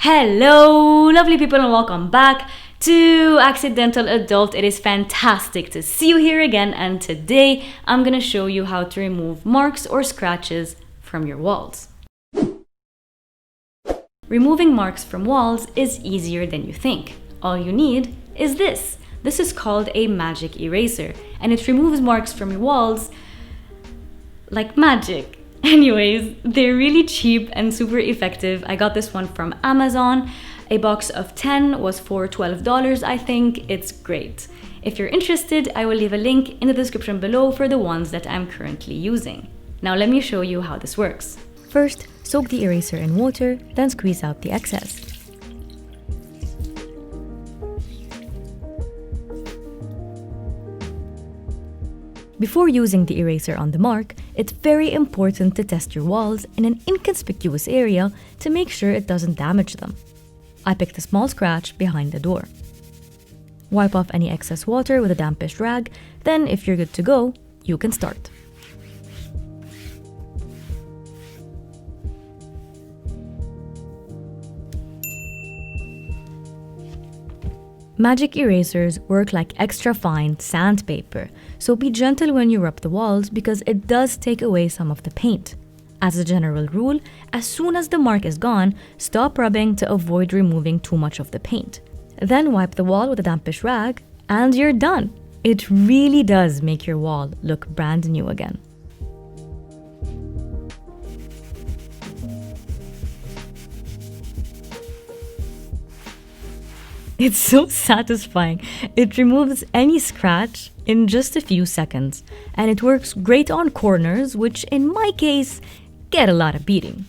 Hello, lovely people, and welcome back to Accidental Adult. It is fantastic to see you here again, and today I'm gonna show you how to remove marks or scratches from your walls. Removing marks from walls is easier than you think. All you need is this. This is called a magic eraser, and it removes marks from your walls like magic. Anyways, they're really cheap and super effective. I got this one from Amazon. A box of 10 was for $12, I think. It's great. If you're interested, I will leave a link in the description below for the ones that I'm currently using. Now let me show you how this works. First, soak the eraser in water, then squeeze out the excess. Before using the eraser on the mark, it's very important to test your walls in an inconspicuous area to make sure it doesn't damage them. I picked a small scratch behind the door. Wipe off any excess water with a dampish rag, then if you're good to go, you can start. Magic erasers work like extra fine sandpaper, so be gentle when you rub the walls because it does take away some of the paint. As a general rule, as soon as the mark is gone, stop rubbing to avoid removing too much of the paint. Then wipe the wall with a dampish rag and you're done. It really does make your wall look brand new again. It's so satisfying. It removes any scratch in just a few seconds, and it works great on corners, which in my case, get a lot of beating.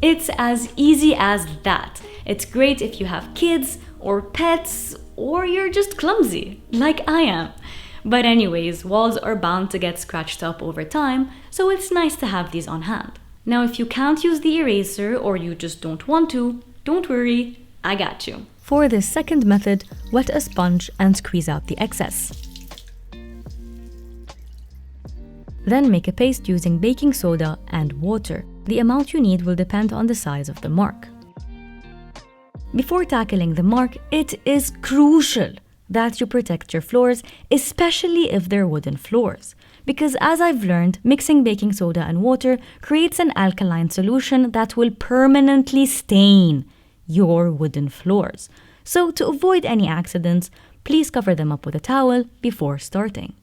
It's as easy as that. It's great if you have kids or pets or you're just clumsy, like I am. But anyways, walls are bound to get scratched up over time, so it's nice to have these on hand. Now, if you can't use the eraser or you just don't want to, don't worry, I got you. For this second method, wet a sponge and squeeze out the excess. Then make a paste using baking soda and water. The amount you need will depend on the size of the mark. Before tackling the mark, it is crucial that you protect your floors, especially if they're wooden floors. Because as I've learned, mixing baking soda and water creates an alkaline solution that will permanently stain your wooden floors. So to avoid any accidents, please cover them up with a towel before starting.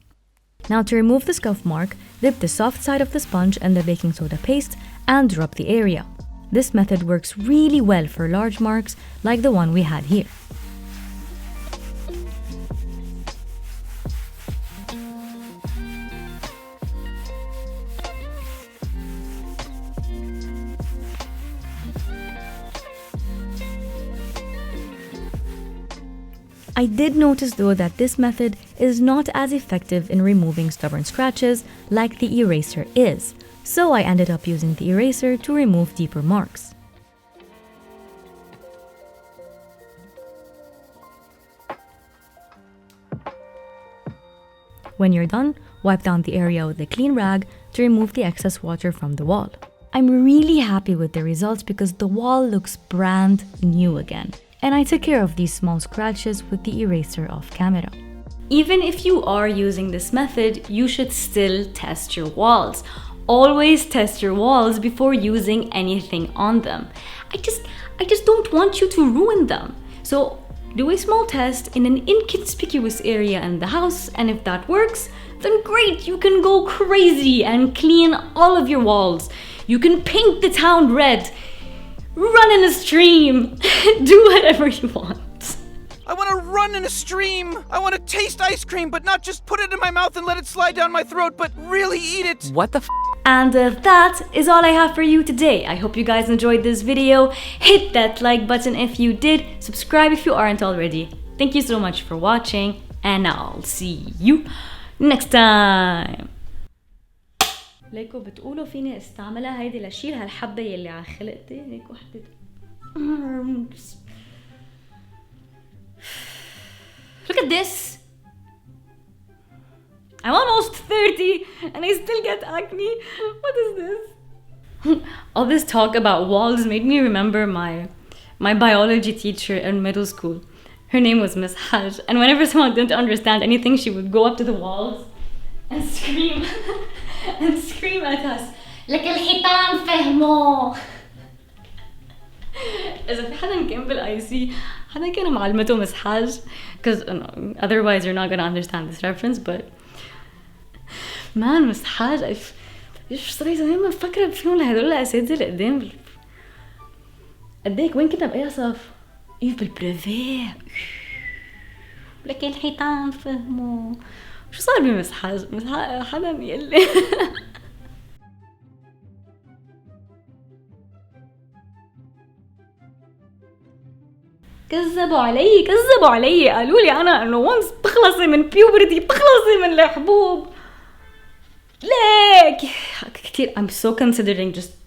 Now to remove the scuff mark, dip the soft side of the sponge in the baking soda paste and rub the area. This method works really well for large marks like the one we had here. I did notice though that this method is not as effective in removing stubborn scratches like the eraser is, so I ended up using the eraser to remove deeper marks. When you're done, wipe down the area with a clean rag to remove the excess water from the wall. I'm really happy with the results because the wall looks brand new again. And I took care of these small scratches with the eraser off camera. Even if you are using this method, you should still test your walls. Always test your walls before using anything on them. I just don't want you to ruin them. So do a small test in an inconspicuous area in the house, and if that works, then great, you can go crazy and clean all of your walls. You can paint the town red, run in a stream, do whatever you want. I want to run in a stream. I want to taste ice cream, but not just put it in my mouth and let it slide down my throat, but really eat it. What the f? And that is all I have for you today. I hope you guys enjoyed this video. Hit that like button if you did. Subscribe if you aren't already. Thank you so much for watching, and I'll see you next time. ليكو بتقولوا فيني استعملها هيدي لشيل هالحبة يلي على خلقتي هيك وحدة. Look at this. I'm almost 30 and I still get acne. What is this? All this talk about walls made me remember my biology teacher in middle school. Her name was Miss Haj, and whenever someone didn't understand anything, she would go up to the walls and scream and scream at us like الحيطان فهموا. إذا في حدا كان بالIC حدا كان معلمته مس حاج, because otherwise you're not gonna understand this reference, but man, مس حاج ايش صار زمان ما فكرة فيهم هدول الأساتذة اللي قدام. قديك وين كنا بأي صف؟ إيه بالبريفي لك الحيطان فهموا. شو صار بمس حاج؟ مس حدا يقلي كذبوا علي قالوا لي انا انه once بتخلصي من بيوبرتي بتخلصي من الحبوب. ليك كتير I'm so considering just